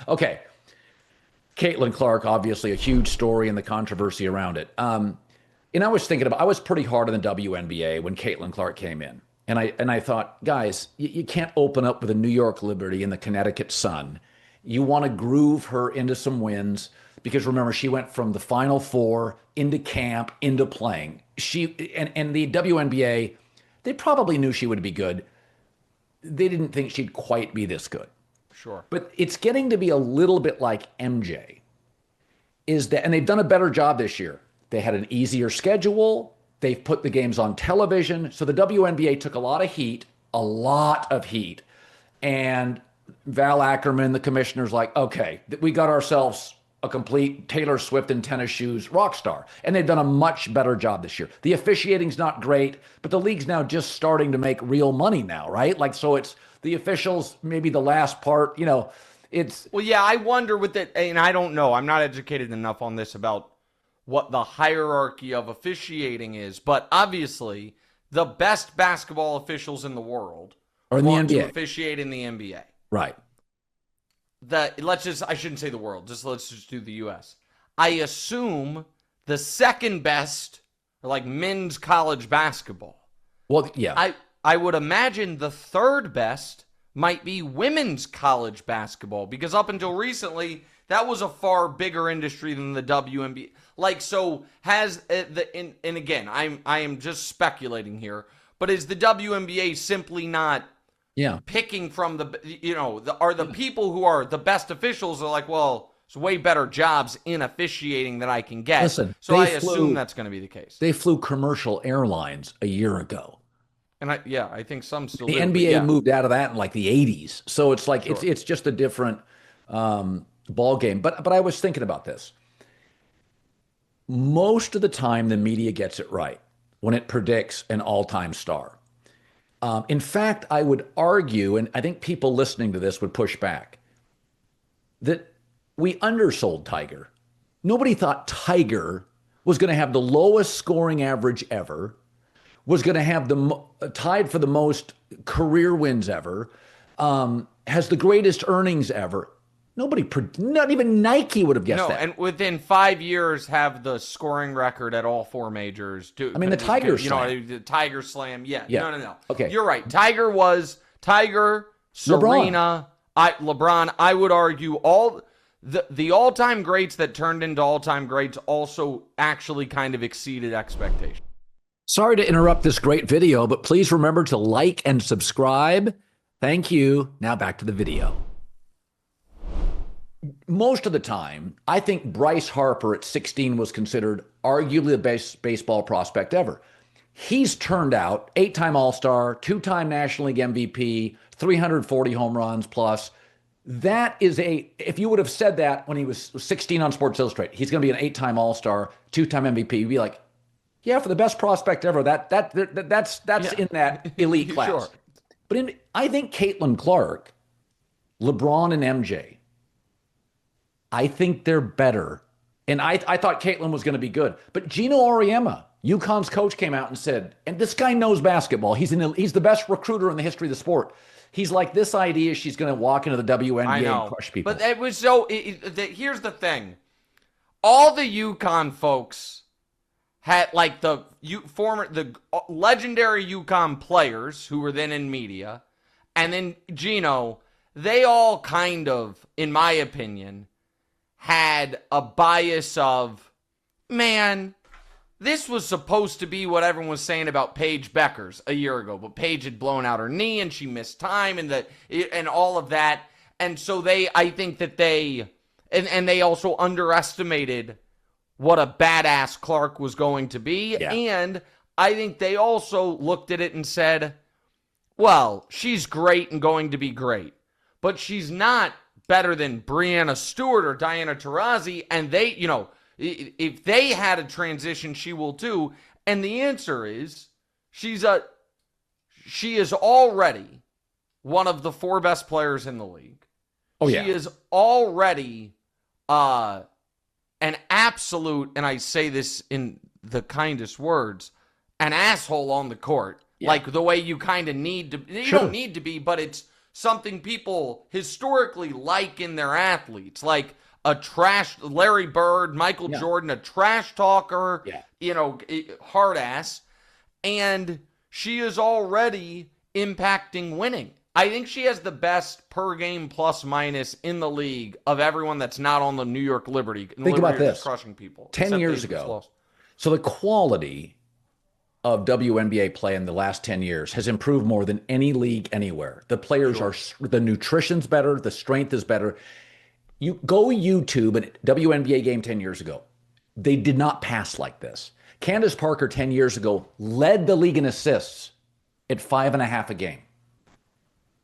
Okay. Caitlin Clark, obviously a huge story and the controversy around it. And I was thinking I was pretty hard on the WNBA when Caitlin Clark came in. And I thought, guys, you can't open up with the New York Liberty and the Connecticut Sun. You want to groove her into some wins because remember, she went from the Final Four into camp, into playing. And the WNBA, they probably knew she would be good. They didn't think she'd quite be this good. Sure. But it's getting to be a little bit like MJ. And they've done a better job this year. They had an easier schedule. They've put the games on television. So the WNBA took a lot of heat. And Val Ackerman, the commissioner's like, okay, we got ourselves a complete Taylor Swift in tennis shoes rock star. And they've done a much better job this year. The officiating's not great, but the league's now just starting to make real money now, right? Like, so it's the officials, maybe the last part, it's. Well, yeah, I wonder with it, and I don't know. I'm not educated enough on this about what the hierarchy of officiating is, but obviously the best basketball officials in the world Or in the want to NBA. officiate in the NBA. Right. I shouldn't say the world, let's just do the US. I assume the second best are like men's college basketball. Well, yeah. I would imagine the third best might be women's college basketball because up until recently, that was a far bigger industry than the WNBA. Like, so has and again, I am just speculating here, but is the WNBA simply not picking from the people who are the best officials are like, well, it's way better jobs in officiating that I can get. Listen, so I assume that's going to be the case. They flew commercial airlines a year ago. And I think some still The do. NBA moved out of that in like the 80s. So it's like it's just a different ball game. But I was thinking about this. Most of the time, the media gets it right when it predicts an all-time star. In fact, I would argue, and I think people listening to this would push back, that we undersold Tiger. Nobody thought Tiger was going to have the lowest scoring average ever, was going to have tied for the most career wins ever, has the greatest earnings ever. Not even Nike would have guessed that. And within 5 years, have the scoring record at all four majors. I mean, the Tiger Slam. The Tiger Slam. Yeah. No. Okay. You're right. Tiger, Serena, LeBron. I would argue all the all-time greats that turned into all-time greats also actually kind of exceeded expectations. Sorry to interrupt this great video, but please remember to like and subscribe. Thank you. Now back to the video. Most of the time, I think Bryce Harper at 16 was considered arguably the best baseball prospect ever. He's turned out 8-time All-Star, 2-time National League MVP, 340 home runs plus. That is if you would have said that when he was 16 on Sports Illustrated, he's going to be an 8-time All-Star, 2-time MVP, you'd be like, yeah, for the best prospect ever, that's in that elite class. Sure. But I think Caitlin Clark, LeBron and MJ, I think they're better. And I thought Caitlin was going to be good. But Gino Auriemma, UConn's coach, came out and said, and this guy knows basketball. He's the best recruiter in the history of the sport. He's like, this idea she's going to walk into the WNBA and crush people. But it was here's the thing. All the UConn folks had like the legendary UConn players who were then in media, and then Gino, they all kind of, in my opinion, had a bias of, man, this was supposed to be what everyone was saying about Paige Beckers a year ago, but Paige had blown out her knee and she missed time and all of that. And so I think that they also underestimated what a badass Clark was going to be. Yeah. And I think they also looked at it and said, well, she's great and going to be great, but she's not better than Breanna Stewart or Diana Taurasi, and they, if they had a transition, she will too. And the answer is, she is already one of the 4 best players in the league. Oh, she is already an absolute, and I say this in the kindest words, an asshole on the court. Yeah. Like the way you kind of need to, you don't need to be, but it's something people historically like in their athletes, like a trash Larry Bird, Michael Jordan, a trash talker, hard ass. And she is already impacting winning. I think she has the best per game plus minus in the league of everyone that's not on the New York Liberty. Think about this. Crushing people. 10 years ago. So the quality of WNBA play in the last 10 years has improved more than any league anywhere. The players the nutrition's better, the strength is better. You go YouTube and WNBA game 10 years ago. They did not pass like this. Candace Parker 10 years ago led the league in assists at 5.5 a game.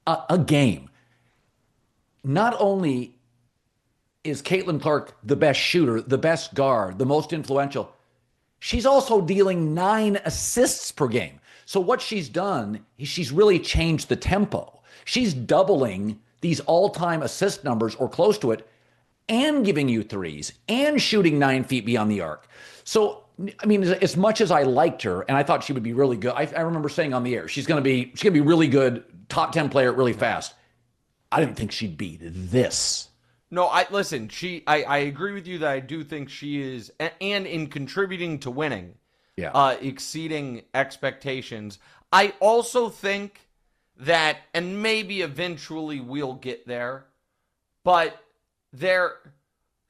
A game. Not only is Caitlin Clark the best shooter, the best guard, the most influential, she's also dealing 9 assists per game. So what she's done is she's really changed the tempo. She's doubling these all-time assist numbers or close to it and giving you threes and shooting 9 feet beyond the arc. So, I mean, as much as I liked her and I thought she would be really good, I remember saying on the air, she's going to be really good, top 10 player really fast. I didn't think she'd be this. No, I agree with you that I do think she is, and in contributing to winning, exceeding expectations. I also think that, and maybe eventually we'll get there, but there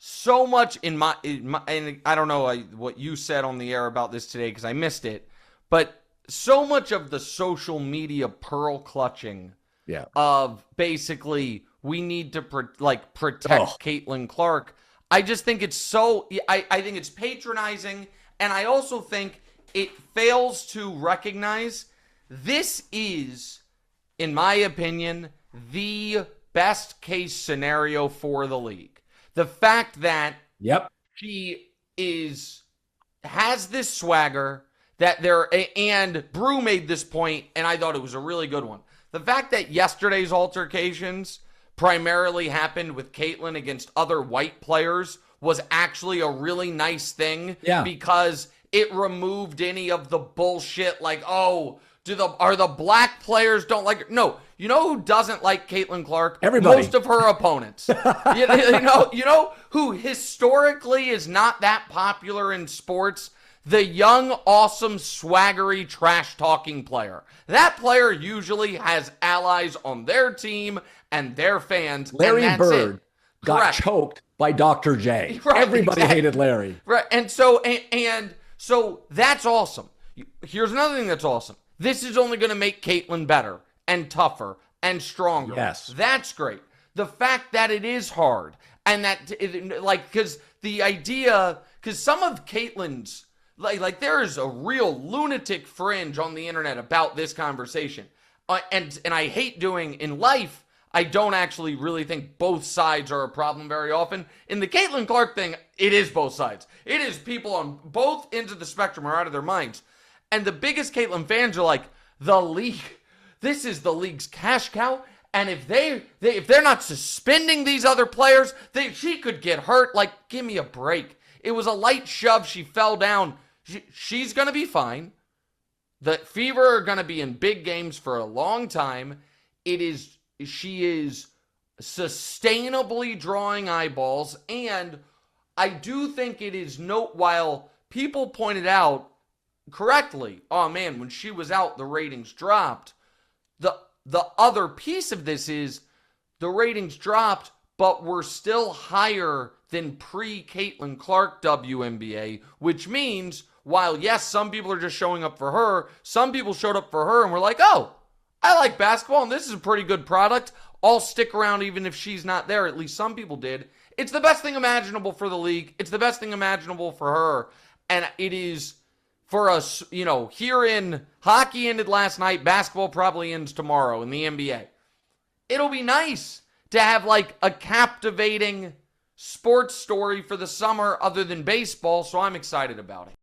so much in my and I don't know what you said on the air about this today because I missed it, but so much of the social media pearl clutching of basically we need to protect Caitlin Clark. I just think it's I think it's patronizing, and I also think it fails to recognize this is, in my opinion, the best case scenario for the league. The fact that she has this swagger that and Brew made this point, and I thought it was a really good one. The fact that yesterday's altercations primarily happened with Caitlin against other white players was actually a really nice thing because it removed any of the bullshit like, oh, are the black players don't like her? No. You know who doesn't like Caitlin Clark? Everybody. Most of her opponents. you know who historically is not that popular in sports? The young, awesome, swaggery, trash-talking player. That player usually has allies on their team and their fans. Larry Bird got choked by Dr. J. Right, everybody hated Larry. Right, and so that's awesome. Here's another thing that's awesome. This is only going to make Caitlin better and tougher and stronger. Yes. That's great. The fact that it is hard and that, because the idea, because some of Caitlin's, like there is a real lunatic fringe on the internet about this conversation. And I hate doing in life, I don't actually really think both sides are a problem very often. In the Caitlin Clark thing, it is both sides. It is people on both ends of the spectrum are out of their minds. And the biggest Caitlin fans are like, the league, this is the league's cash cow. And if they're not suspending these other players, she could get hurt. Like, give me a break. It was a light shove. She fell down. She's going to be fine. The Fever are going to be in big games for a long time. She is sustainably drawing eyeballs. And I do think it is while people pointed out correctly, oh man, when she was out, the ratings dropped. The other piece of this is the ratings dropped, but we're still higher than pre-Caitlin Clark WNBA, which means while, yes, some people are just showing up for her, some people showed up for her and were like, oh, I like basketball and this is a pretty good product. I'll stick around even if she's not there. At least some people did. It's the best thing imaginable for the league. It's the best thing imaginable for her. And it is for us, here in hockey ended last night, basketball probably ends tomorrow in the NBA. It'll be nice to have like a captivating sports story for the summer other than baseball, so I'm excited about it.